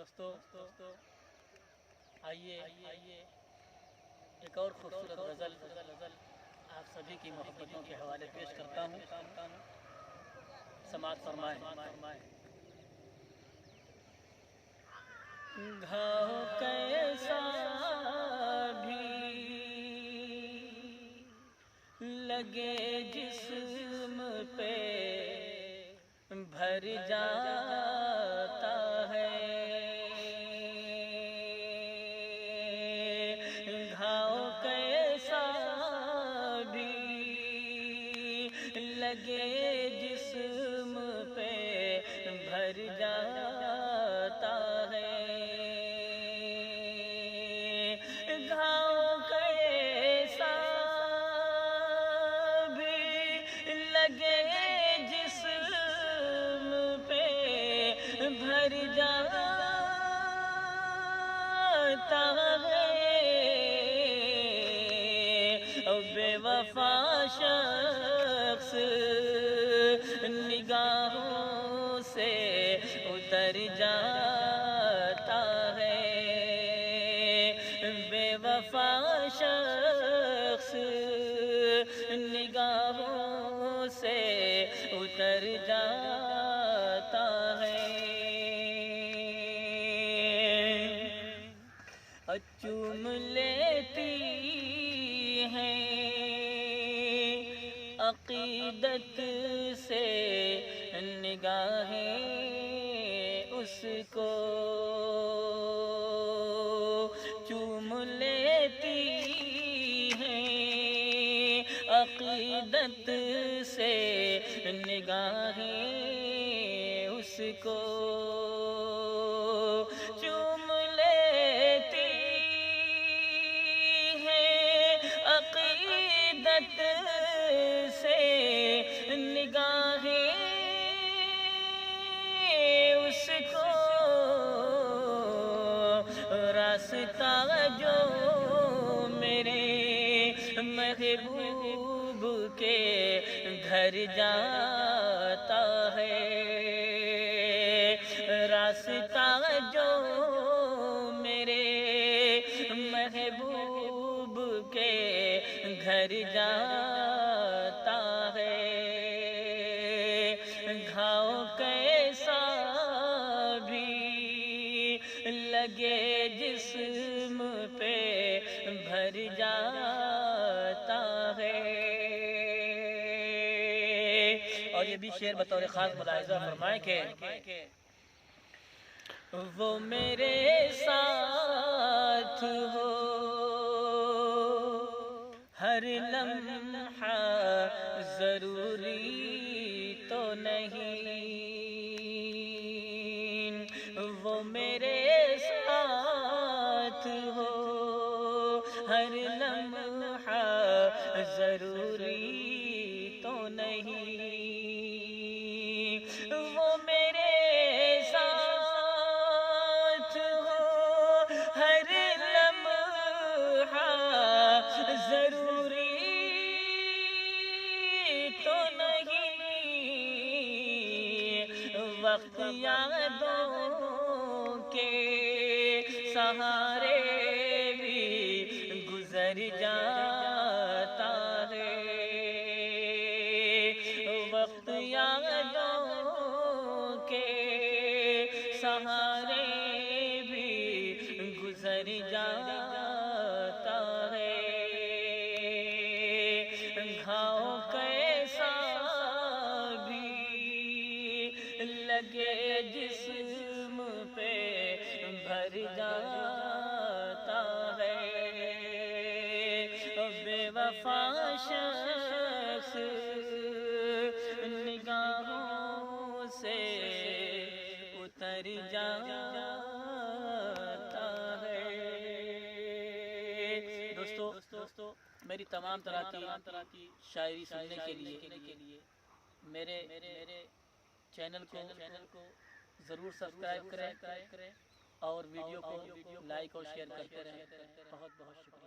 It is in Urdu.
دوستو آئیے ایک اور خوبصورت غزل آپ سبھی کی محبتوں کے حوالے پیش کرتا ہوں، سماعت فرمائیں۔ گھاؤ کیسا بھی لگے جسم پہ بھر جاتا ہے، گھاؤ کیسا بھی لگے جسم پہ بھر جاتا ہے، گھاؤ کیسا بھی لگے جسم پہ بھر جاتا ہے، بے وفا شخص نگاہوں سے اتر جاتا ہے، بے وفا شخص نگاہوں سے اتر جاتا ہے، چوم لیتی ہیں عقیدت سے نگاہیں اس کو، چوم لیتی ہیں عقیدت سے نگاہیں اس کو، چوم لیتی عقیدت سے نگاہیں اس کو، راستہ جو میرے محبوب کے گھر جاتا ہے، راستہ جو میرے محبوب کے گھر جاتا ہے، گھاؤ کیسا بھی لگے جسم پہ بھر جاتا ہے، اور یہ بھی شعر بطور خاص ملاحظہ فرمائیں کہ وہ میرے ساتھ ہو ہر لمحہ ضروری تو نہیں، وہ میرے ساتھ ہو ہر لمحہ ضروری تو نہیں، وہ میرے ساتھ ہو ہر لمحہ ضروری تو نہیں، وقت یادوں کے سہارے بھی گزر جاتا ہے، وقت یادوں کے سہارے بھی گزر جاتا ہے، گھاؤ کیسا بھی لگے جسم پہ بھر جاتا ہے، بے وفا شخص نگاہوں سے اتر جاتا ہے۔ دوستو میری تمام طرح کی شاعری سننے کے لیے میرے چینل کو ضرور سبسکرائب کریں اور ویڈیو کو لائک اور شیئر کرتے رہیں۔ بہت بہت شکریہ۔